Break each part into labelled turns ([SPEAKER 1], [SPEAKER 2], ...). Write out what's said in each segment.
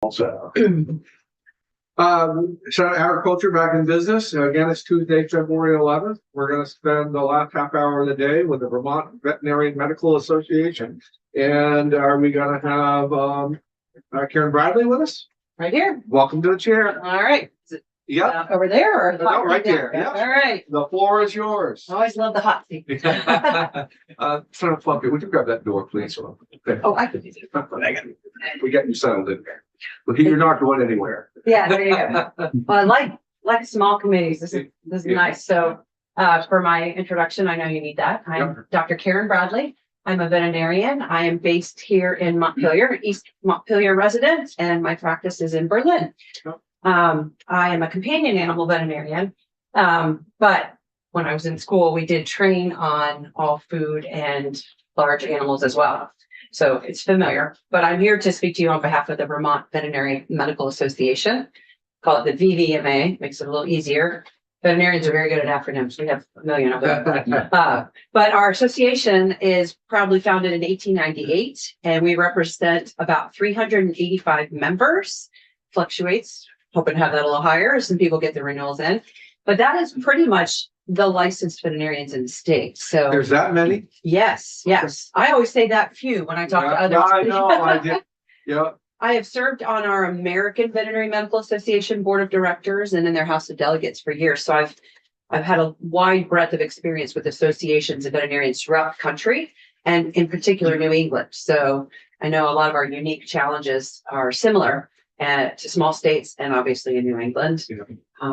[SPEAKER 1] Also, so agriculture back in business. Again, it's Tuesday, February 11th. We're going to spend the last half hour of the day with the Vermont Veterinary Medical Association. And are we going to have Karen Bradley with us?
[SPEAKER 2] Right here.
[SPEAKER 1] Welcome to the chair.
[SPEAKER 2] All right. Is it over there or
[SPEAKER 1] No, right there. Yeah.
[SPEAKER 2] All right.
[SPEAKER 1] The floor is yours.
[SPEAKER 2] I always love the hot seat.
[SPEAKER 1] Son of Fluffy, would you grab that door, please? Okay.
[SPEAKER 2] Oh, I could do that.
[SPEAKER 1] We got you settled in there. But you're not going anywhere.
[SPEAKER 2] Yeah, there you go. Well, I like small committees. This is nice. So for my introduction, I know you need that. I'm Dr. Karen Bradley. I'm a veterinarian. I am based here in Montpelier, East Montpelier resident, and my practice is in Berlin. I am a companion animal veterinarian. But when I was in school, we did train on all food and large animals as well. So it's familiar, but I'm here to speak to you on behalf of the Vermont Veterinary Medical Association. Call it the VVMA, makes it a little easier. Veterinarians are very good at acronyms. We have a million of them. But our association is probably founded in 1898, and we represent about 385 members. Fluctuates, hoping to have that a little higher as some people get the renewals in. But that is pretty much the licensed veterinarians in the state. So
[SPEAKER 1] There's that many?
[SPEAKER 2] yes. I always say that few when I talk to others.
[SPEAKER 1] I know, I did. Yeah.
[SPEAKER 2] I have served on our American Veterinary Medical Association Board of Directors and in their House of Delegates for years. So I've had a wide breadth of experience with associations of veterinarians throughout the country and in particular New England. So I know a lot of our unique challenges are similar to small states and obviously in New England.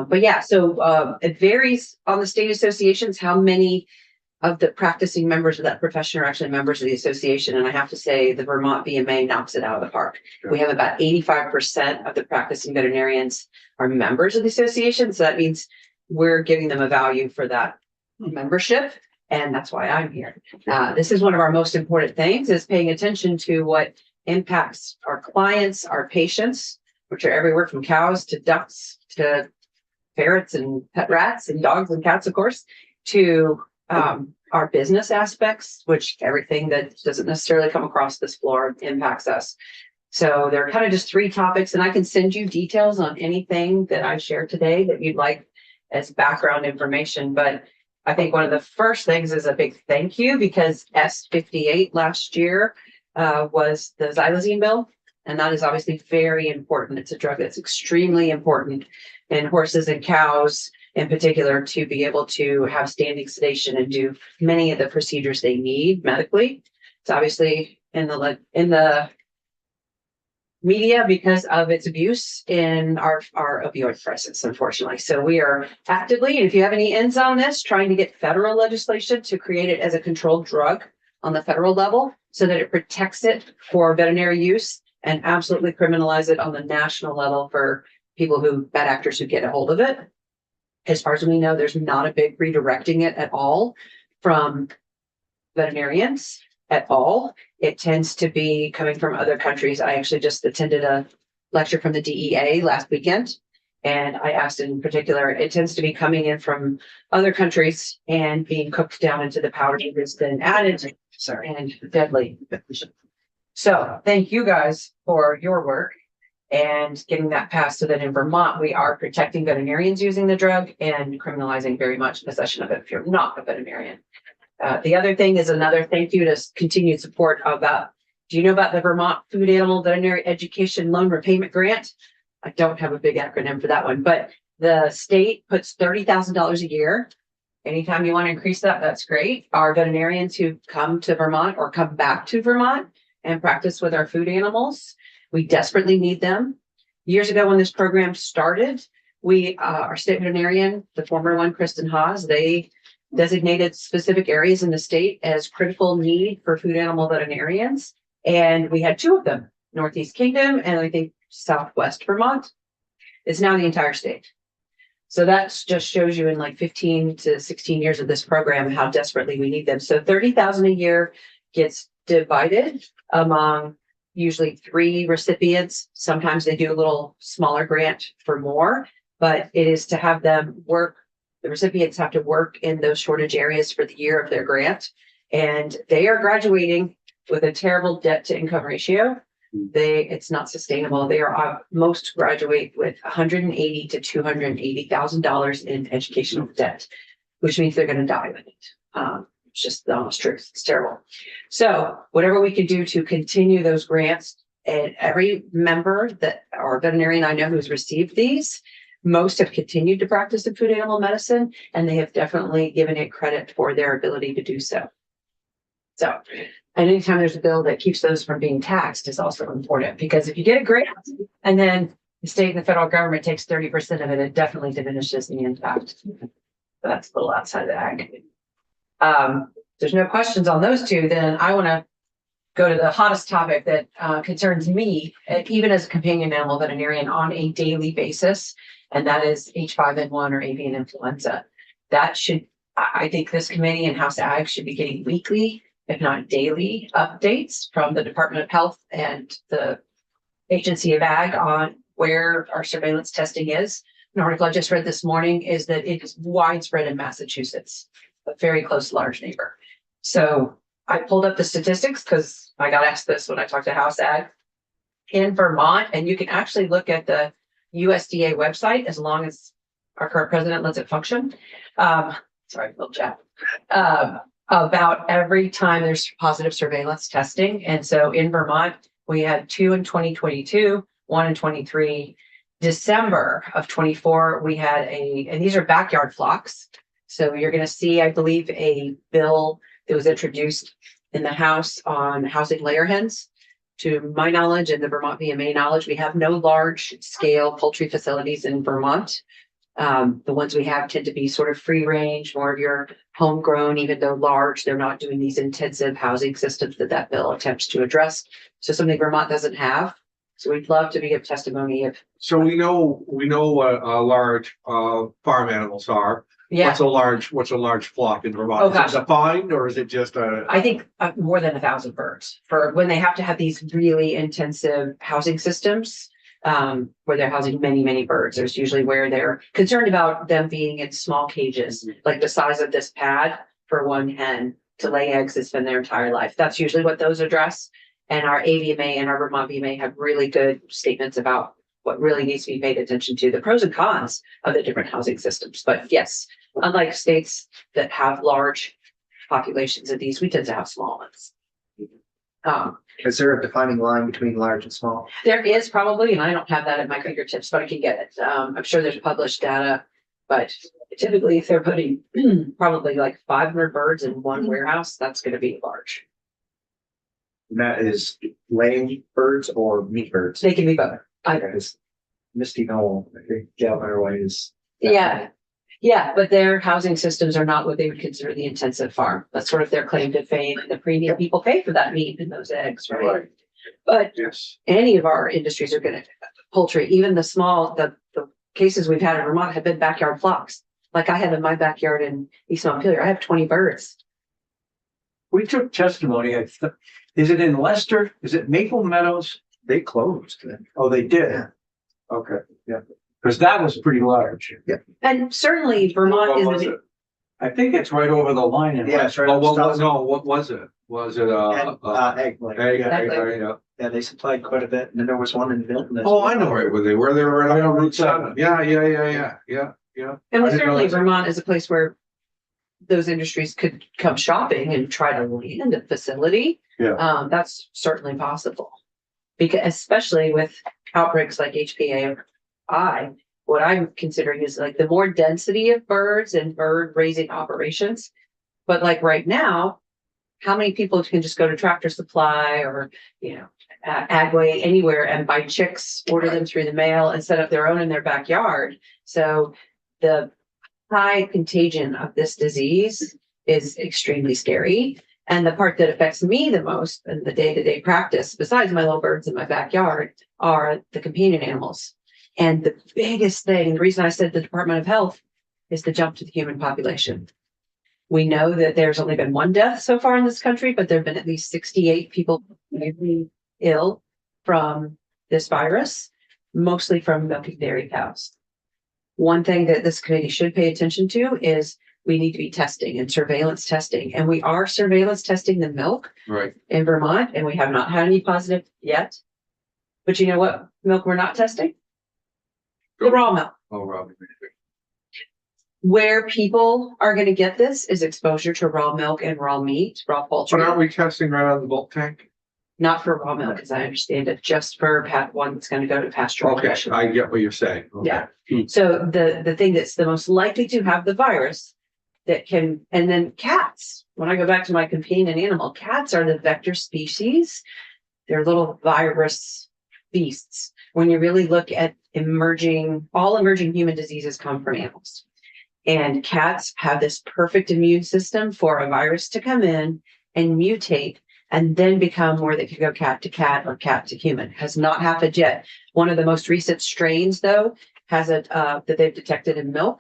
[SPEAKER 2] But yeah, so it varies on the state associations how many of the practicing members of that profession are actually members of the association. And I have to say the Vermont VMA knocks it out of the park.
[SPEAKER 1] Sure.
[SPEAKER 2] We have about 85% of the practicing veterinarians are members of the association. So that means we're giving them a value for that membership. And that's why I'm here. This is one of our most important things is paying attention to what impacts our clients, our patients, which are everywhere from cows to ducks to ferrets and pet rats and dogs and cats, of course, to our business aspects, which everything that doesn't necessarily come across this floor impacts us. So there are kind of just three topics, and I can send you details on anything that I shared today that you'd like as background information. But I think one of the first things is a big thank you because S58 last year was the xylazine bill. And that is obviously very important. It's a drug that's extremely important in horses and cows in particular to be able to have standing sedation and do many of the procedures they need medically. It's obviously in the media because of its abuse in our opioid crisis, unfortunately. So we are actively, and if you have any ends on this, trying to get federal legislation to create it as a controlled drug on the federal level so that it protects it for veterinary use and absolutely criminalize it on the national level for people bad actors who get a hold of it. As far as we know, there's not a big redirecting it at all from veterinarians at all. It tends to be coming from other countries. I actually just attended a lecture from the DEA last weekend, and I asked in particular, it tends to be coming in from other countries and being cooked down into the powder that has been added and deadly. So thank you guys for your work and getting that passed so that in Vermont, we are protecting veterinarians using the drug and criminalizing very much possession of it if you're not a veterinarian. The other thing is another thank you to continued support about, do you know about the Vermont Food Animal Veterinary Education Loan Repayment Grant? I don't have a big acronym for that one, but the state puts $30,000 a year. Anytime you want to increase that, that's great. Our veterinarians who come to Vermont or come back to Vermont and practice with our food animals, we desperately need them. Years ago when this program started, our state veterinarian, the former one, Kristen Haas, they designated specific areas in the state as critical need for food animal veterinarians. And we had two of them, Northeast Kingdom and I think Southwest Vermont. It's now the entire state. So that just shows you in like 15 to 16 years of this program, how desperately we need them. So 30,000 a year gets divided among usually 3 recipients. Sometimes they do a little smaller grant for more, but it is to have them work. The recipients have to work in those shortage areas for the year of their grant. And they are graduating with a terrible debt to income ratio. It's not sustainable. They are, most graduate with $180,000 to $280,000 in educational debt, which means they're gonna die with it. It's just the honest truth. It's terrible. So whatever we can do to continue those grants, and every member that our veterinarian I know who's received these, most have continued to practice in food animal medicine, and they have definitely given it credit for their ability to do so. So, and anytime there's a bill that keeps those from being taxed is also important, because if you get a grant and then the state and the federal government takes 30% of it, it definitely diminishes the impact. That's a little outside of the ag. There's no questions on those two, then I want to go to the hottest topic that concerns me, even as a companion animal veterinarian on a daily basis, and that is H5N1 or avian influenza. That should, I think this committee and House Ag should be getting weekly, if not daily, updates from the Department of Health and the Agency of Ag on where our surveillance testing is. An article I just read this morning is that it is widespread in Massachusetts, a very close, large neighbor. So I pulled up the statistics because I got asked this when I talked to House Ag in Vermont, and you can actually look at the USDA website as long as our current president lets it function. Sorry, little chat. About every time there's positive surveillance testing. And so in Vermont, we had 2 in 2022, 1 in 23. December of 24, we had and these are backyard flocks. So you're going to see, I believe, a bill that was introduced in the House on housing layer hens. To my knowledge and the Vermont VMA knowledge, we have no large scale poultry facilities in Vermont. The ones we have tend to be sort of free range, more of your homegrown, even though large, they're not doing these intensive housing systems that bill attempts to address. So something Vermont doesn't have. So we'd love to give testimony of.
[SPEAKER 1] So we know what large farm animals are.
[SPEAKER 2] Yeah.
[SPEAKER 1] What's a large flock in Vermont?
[SPEAKER 2] Oh,
[SPEAKER 1] is
[SPEAKER 2] gosh.
[SPEAKER 1] it defined, or is it just a?
[SPEAKER 2] I think more than 1,000 birds for when they have to have these really intensive housing systems, where they're housing many, many birds. There's usually where they're concerned about them being in small cages, like the size of this pad for one hen to lay eggs and spend their entire life. That's usually what those address. And our AVMA and our Vermont VMA have really good statements about what really needs to be paid attention to, the pros and cons of the different housing systems. But yes, unlike states that have large populations of these, we tend to have small ones.
[SPEAKER 3] Is there a defining line between large and small?
[SPEAKER 2] There is probably, and I don't have that at my fingertips, but I can get it. I'm sure there's published data, but typically if they're putting probably like 500 birds in one warehouse, that's going to be large.
[SPEAKER 3] And that is laying birds or meat birds?
[SPEAKER 2] They can be both.
[SPEAKER 3] Because Misty Knoll, I think Galvin Way is.
[SPEAKER 2] Yeah. Yeah, but their housing systems are not what they would consider the intensive farm. That's sort of their claim to fame, and the premium people pay for that meat and those eggs, right? But
[SPEAKER 1] Yes.
[SPEAKER 2] any of our industries are gonna, poultry, even the small, the cases we've had in Vermont have been backyard flocks. Like I have in my backyard in East Montpelier, I have 20 birds.
[SPEAKER 4] We took testimony, is it in Leicester? Is it Maple Meadows?
[SPEAKER 3] They closed.
[SPEAKER 4] Oh, they did?
[SPEAKER 3] Yeah.
[SPEAKER 4] Okay, yeah, because that was pretty large.
[SPEAKER 2] And certainly Vermont
[SPEAKER 1] What
[SPEAKER 2] is
[SPEAKER 1] was
[SPEAKER 2] the,
[SPEAKER 1] it?
[SPEAKER 4] I think it's right over the line in
[SPEAKER 3] Yeah,
[SPEAKER 4] Leicester.
[SPEAKER 3] it's right.
[SPEAKER 1] What was it? Was it
[SPEAKER 3] Egg lay.
[SPEAKER 1] egg,
[SPEAKER 2] Exactly.
[SPEAKER 1] yeah.
[SPEAKER 3] Yeah, they supplied quite a bit. And then there was one in Milton.
[SPEAKER 1] Oh, I know right where they were. They were right on Route 7. Yeah.
[SPEAKER 2] and
[SPEAKER 1] I didn't
[SPEAKER 2] certainly
[SPEAKER 1] know that.
[SPEAKER 2] Vermont is a place where those industries could come shopping and try to land a facility.
[SPEAKER 1] Yeah.
[SPEAKER 2] That's certainly possible. Because especially with outbreaks like HPAI, what I'm considering is like the more density of birds and bird raising operations. But like right now, how many people can just go to Tractor Supply or, Agway, anywhere and buy chicks, order them through the mail and set up their own in their backyard? So the high contagion of this disease is extremely scary. And the part that affects me the most in the day-to-day practice, besides my little birds in my backyard, are the companion animals. And the biggest thing, the reason I said the Department of Health, is the jump to the human population. We know that there's only been 1 death so far in this country, but there have been at least 68 people ill from this virus, mostly from milking dairy cows. One thing that this committee should pay attention to is we need to be testing and surveillance testing. And we are surveillance testing the milk
[SPEAKER 1] Right.
[SPEAKER 2] in Vermont, and we have not had any positive yet. But you know what milk we're not testing? The raw milk.
[SPEAKER 1] Oh, Robbie.
[SPEAKER 2] Where people are gonna get this is exposure to raw milk and raw meat, raw
[SPEAKER 1] But
[SPEAKER 2] poultry.
[SPEAKER 1] aren't we testing right out of the bulk tank?
[SPEAKER 2] Not for raw milk, as I understand it, just for one that's gonna go to
[SPEAKER 1] Okay,
[SPEAKER 2] pasteurization.
[SPEAKER 1] I get what you're saying. Okay.
[SPEAKER 2] Yeah. So the thing that's the most likely to have the virus that can, and then cats, when I go back to my companion animal, cats are the vector species. They're little virus beasts. When you really look at all emerging human diseases come from animals. And cats have this perfect immune system for a virus to come in and mutate and then become where they could go cat to cat or cat to human. Has not happened yet. One of the most recent strains, though, has that they've detected in milk,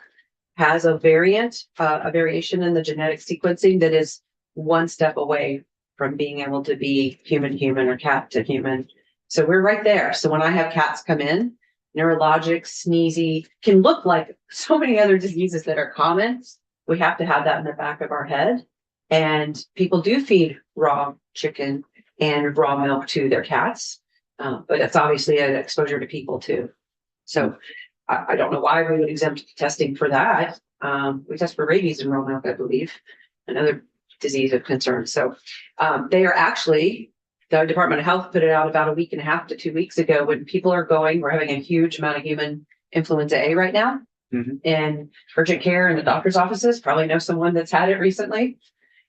[SPEAKER 2] has a variation in the genetic sequencing that is one step away from being able to be human to human or cat to human. So we're right there. So when I have cats come in, neurologic, sneezy, can look like so many other diseases that are common. We have to have that in the back of our head. And people do feed raw chicken and raw milk to their cats. But it's obviously an exposure to people too. So I don't know why we would exempt testing for that. We test for rabies in raw milk, I believe, another disease of concern. So they are actually, the Department of Health put it out about a week and a half to 2 weeks ago when people are going, we're having a huge amount of human influenza A right now.
[SPEAKER 3] Mhm.
[SPEAKER 2] And urgent care and the doctor's offices probably know someone that's had it recently.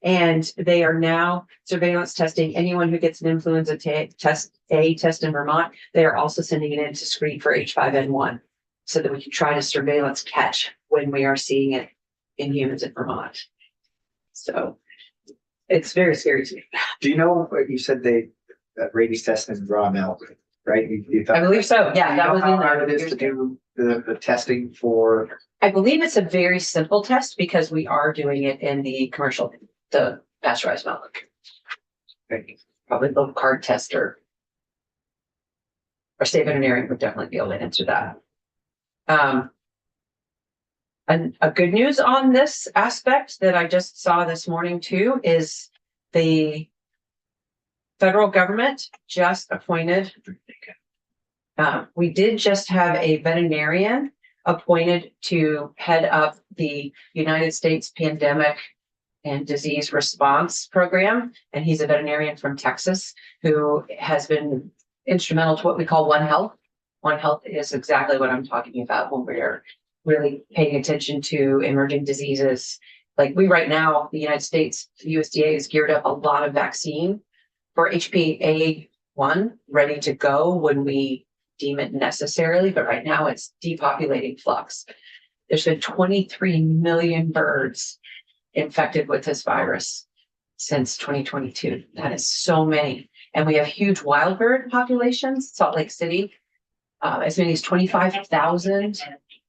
[SPEAKER 2] And they are now surveillance testing anyone who gets an influenza test in Vermont. They are also sending it in to screen for H5N1 so that we can try to surveillance catch when we are seeing it in humans in Vermont. So it's very scary to me.
[SPEAKER 3] Do you know, you said that rabies test is raw milk, right?
[SPEAKER 2] I believe so. Yeah, that was in
[SPEAKER 3] How
[SPEAKER 2] there.
[SPEAKER 3] hard it is to do the testing for,
[SPEAKER 2] I believe it's a very simple test because we are doing it in the pasteurized milk. Probably the card tester. Our state veterinarian would definitely be able to answer that. And a good news on this aspect that I just saw this morning too is the federal government just appointed. We did just have a veterinarian appointed to head up the United States Pandemic and Disease Response Program. And he's a veterinarian from Texas who has been instrumental to what we call One Health. One Health is exactly what I'm talking about when we're really paying attention to emerging diseases. Like we right now, the United States, the USDA has geared up a lot of vaccine for HPA1 ready to go when we deem it necessarily, but right now it's depopulating flux. There's been 23 million birds infected with this virus since 2022. That is so many. And we have huge wild bird populations. Salt Lake City, as many as 25,000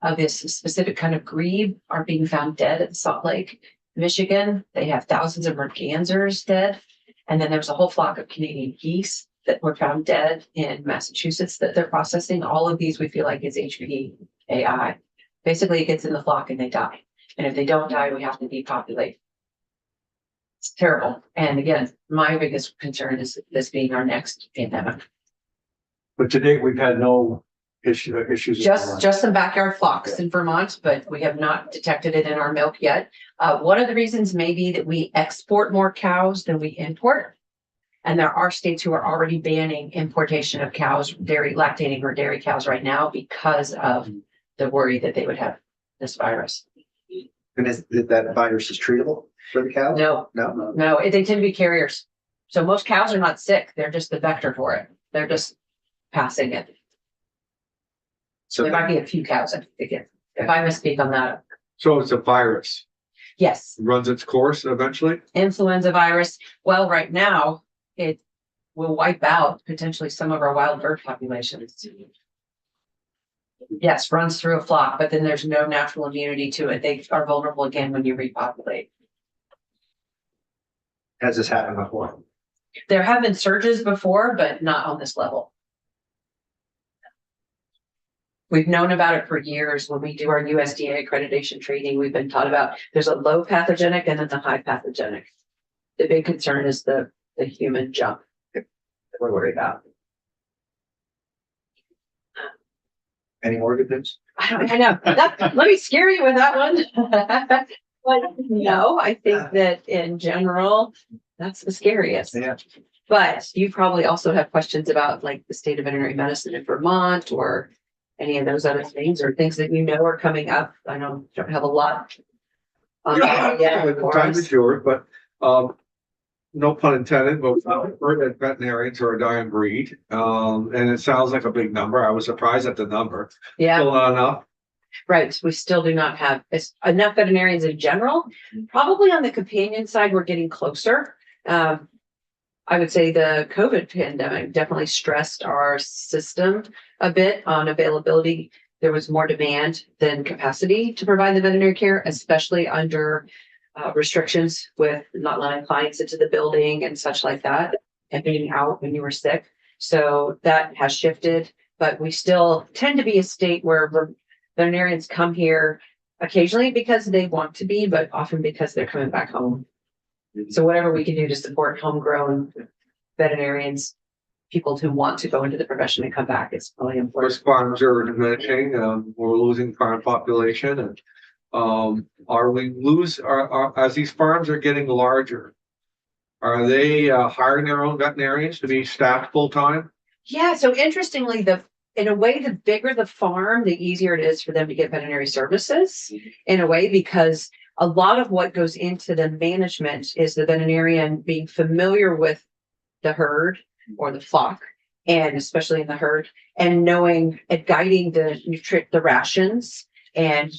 [SPEAKER 2] of this specific kind of grebe are being found dead at Salt Lake, Michigan. They have thousands of mergansers dead. And then there's a whole flock of Canadian geese that were found dead in Massachusetts that they're processing. All of these we feel like is HPAI. Basically, it gets in the flock and they die. And if they don't die, we have to depopulate. It's terrible. And again, my biggest concern is this being our next pandemic.
[SPEAKER 4] But to date, we've had no issues.
[SPEAKER 2] Just some backyard flocks in Vermont, but we have not detected it in our milk yet. One of the reasons may be that we export more cows than we import. And there are states who are already banning importation of cows, lactating or dairy cows right now because of the worry that they would have this virus.
[SPEAKER 3] and that virus is treatable for the cow?
[SPEAKER 2] No, they tend to be carriers. So most cows are not sick. They're just the vector for it. They're just passing it.
[SPEAKER 3] So
[SPEAKER 2] There might be a few cows, I think, if I misspeak on that.
[SPEAKER 1] So it's a virus,
[SPEAKER 2] Yes,
[SPEAKER 1] runs its course eventually.
[SPEAKER 2] influenza virus. Well, right now, it will wipe out potentially some of our wild bird populations. Yes, runs through a flock, but then there's no natural immunity to it. They are vulnerable again when you repopulate.
[SPEAKER 3] has this happened before?
[SPEAKER 2] There have been surges before, but not on this level. We've known about it for years. When we do our USDA accreditation training, we've been taught about there's a low pathogenic and then the high pathogenic. The big concern is the human jump that we're worried about.
[SPEAKER 3] Any more good news?
[SPEAKER 2] I know, let me scare you with that one. But no, I think that in general, that's the scariest.
[SPEAKER 3] Yeah.
[SPEAKER 2] But you probably also have questions about like the state of veterinary medicine in Vermont or any of those other things or things that you know are coming up. I know you don't have a lot. Yeah,
[SPEAKER 1] The time is yours, but, no pun intended, but I've heard that veterinarians are a dying breed. And it sounds like a big number. I was surprised at the number.
[SPEAKER 2] yeah,
[SPEAKER 1] Still not enough.
[SPEAKER 2] right. We still do not have enough veterinarians in general. Probably on the companion side, we're getting closer. I would say the COVID pandemic definitely stressed our system a bit on availability. There was more demand than capacity to provide the veterinary care, especially under restrictions with not letting clients into the building and such like that, and being out when you were sick. So that has shifted, but we still tend to be a state where veterinarians come here occasionally because they want to be, but often because they're coming back home. So whatever we can do to support homegrown veterinarians, people who want to go into the profession and come back is really important.
[SPEAKER 1] First farms are diminishing, we're losing farm population and, as these farms are getting larger, are they hiring their own veterinarians to be staffed full time?
[SPEAKER 2] Yeah, so interestingly, in a way, the bigger the farm, the easier it is for them to get veterinary services in a way, because a lot of what goes into the management is the veterinarian being familiar with the herd or the flock, and especially in the herd, and knowing and guiding the rations. And,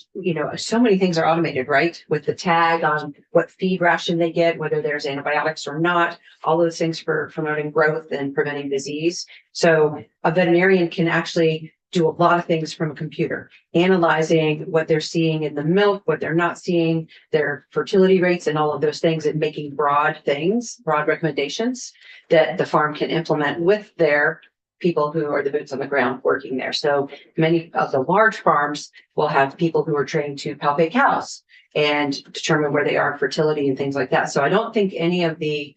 [SPEAKER 2] so many things are automated, right? With the tag on what feed ration they get, whether there's antibiotics or not, all those things for promoting growth and preventing disease. So a veterinarian can actually do a lot of things from a computer, analyzing what they're seeing in the milk, what they're not seeing, their fertility rates and all of those things, and making broad recommendations that the farm can implement with their people who are the boots on the ground working there. So many of the large farms will have people who are trained to palpate cows and determine where they are in fertility and things like that. So I don't think any of the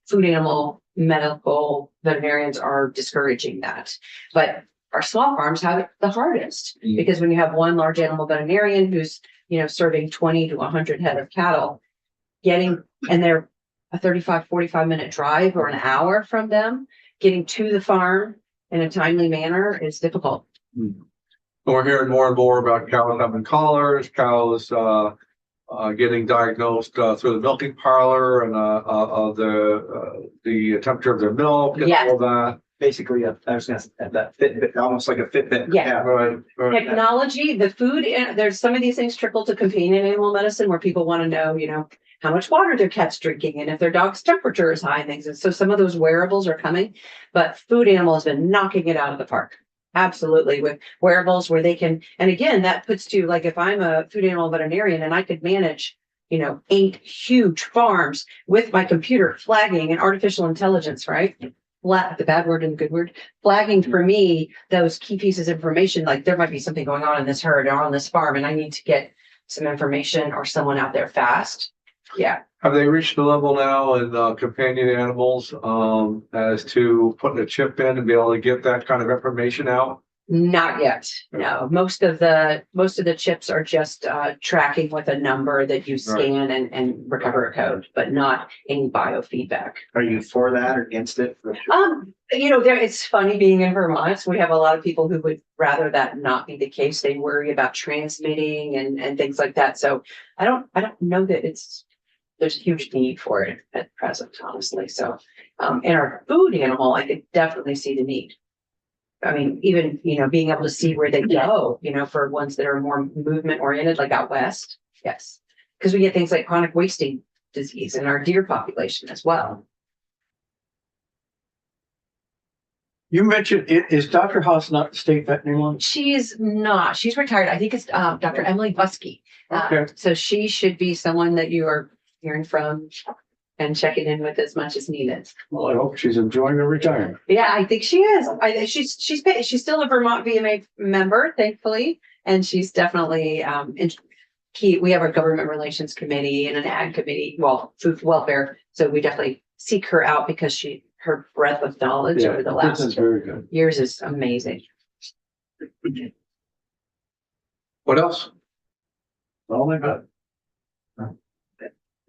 [SPEAKER 2] food animal medical veterinarians are discouraging that. But our small farms have it the hardest because when you have one large animal veterinarian who's, serving 20 to 100 head of cattle, and they're a 45 minute drive or an hour from them, getting to the farm in a timely manner is difficult.
[SPEAKER 1] We're hearing more and more about cows having collars, cows getting diagnosed through the milking parlor and of the temperature of their milk and
[SPEAKER 2] Yes.
[SPEAKER 1] all that.
[SPEAKER 3] Basically, I was gonna say that Fitbit, almost like a Fitbit.
[SPEAKER 2] Yeah.
[SPEAKER 1] Right.
[SPEAKER 2] Technology, the food, and there's some of these things trickle to companion animal medicine where people want to know, how much water their cat's drinking and if their dog's temperature is high and things. And so some of those wearables are coming, but food animal has been knocking it out of the park. Absolutely, with wearables where they can, and again, that puts to like, if I'm a food animal veterinarian and I could manage, 8 huge farms with my computer flagging and artificial intelligence, right? The bad word and the good word, flagging for me those key pieces of information, like there might be something going on in this herd or on this farm and I need to get some information or someone out there fast. Yeah.
[SPEAKER 1] Have they reached the level now in companion animals as to putting a chip in and be able to get that kind of information out?
[SPEAKER 2] Not yet. No, most of the chips are just tracking with a number that you scan and recover a code, but not any biofeedback.
[SPEAKER 3] Are you for that or against it?
[SPEAKER 2] It's funny being in Vermont. We have a lot of people who would rather that not be the case. They worry about transmitting and things like that. So I don't know that there's a huge need for it at present, honestly. So in our food animal, I could definitely see the need. I mean, even, being able to see where they go, for ones that are more movement oriented, like out west. Yes. Because we get things like chronic wasting disease in our deer population as well.
[SPEAKER 4] You mentioned, is Dr. Haas not the state veterinarian?
[SPEAKER 2] She's not. She's retired. I think it's Dr. Emily Buskey.
[SPEAKER 1] Okay.
[SPEAKER 2] So she should be someone that you are hearing from and checking in with as much as needed.
[SPEAKER 4] Well, I hope she's enjoying her retirement.
[SPEAKER 2] Yeah, I think she is. She's still a Vermont VMA member, thankfully, and she's definitely key. We have a government relations committee and an ag committee, food welfare. So we definitely seek her out because her breadth of knowledge over the last
[SPEAKER 4] Very good.
[SPEAKER 2] years is amazing.
[SPEAKER 1] What else?
[SPEAKER 4] All I got.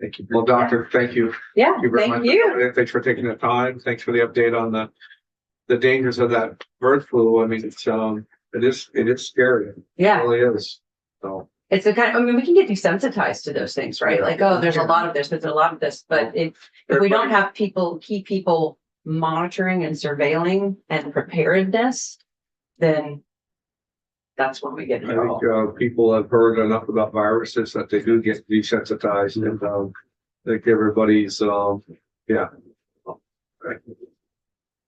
[SPEAKER 1] Thank you. Well, doctor, thank you.
[SPEAKER 2] Yeah,
[SPEAKER 1] You very
[SPEAKER 2] thank
[SPEAKER 1] much.
[SPEAKER 2] you.
[SPEAKER 1] Thanks for taking the time. Thanks for the update on the dangers of that bird flu. I mean, it is scary. It
[SPEAKER 2] Yeah,
[SPEAKER 1] really is. So,
[SPEAKER 2] it's the kind, I mean, we can get desensitized to those things, right? Like, oh, there's a lot of this, there's a lot of this, but if we don't have key people monitoring and surveilling and preparedness, then that's when we get in
[SPEAKER 1] I
[SPEAKER 2] trouble.
[SPEAKER 1] think, people have heard enough about viruses that they do get desensitized and, I think everybody's, yeah.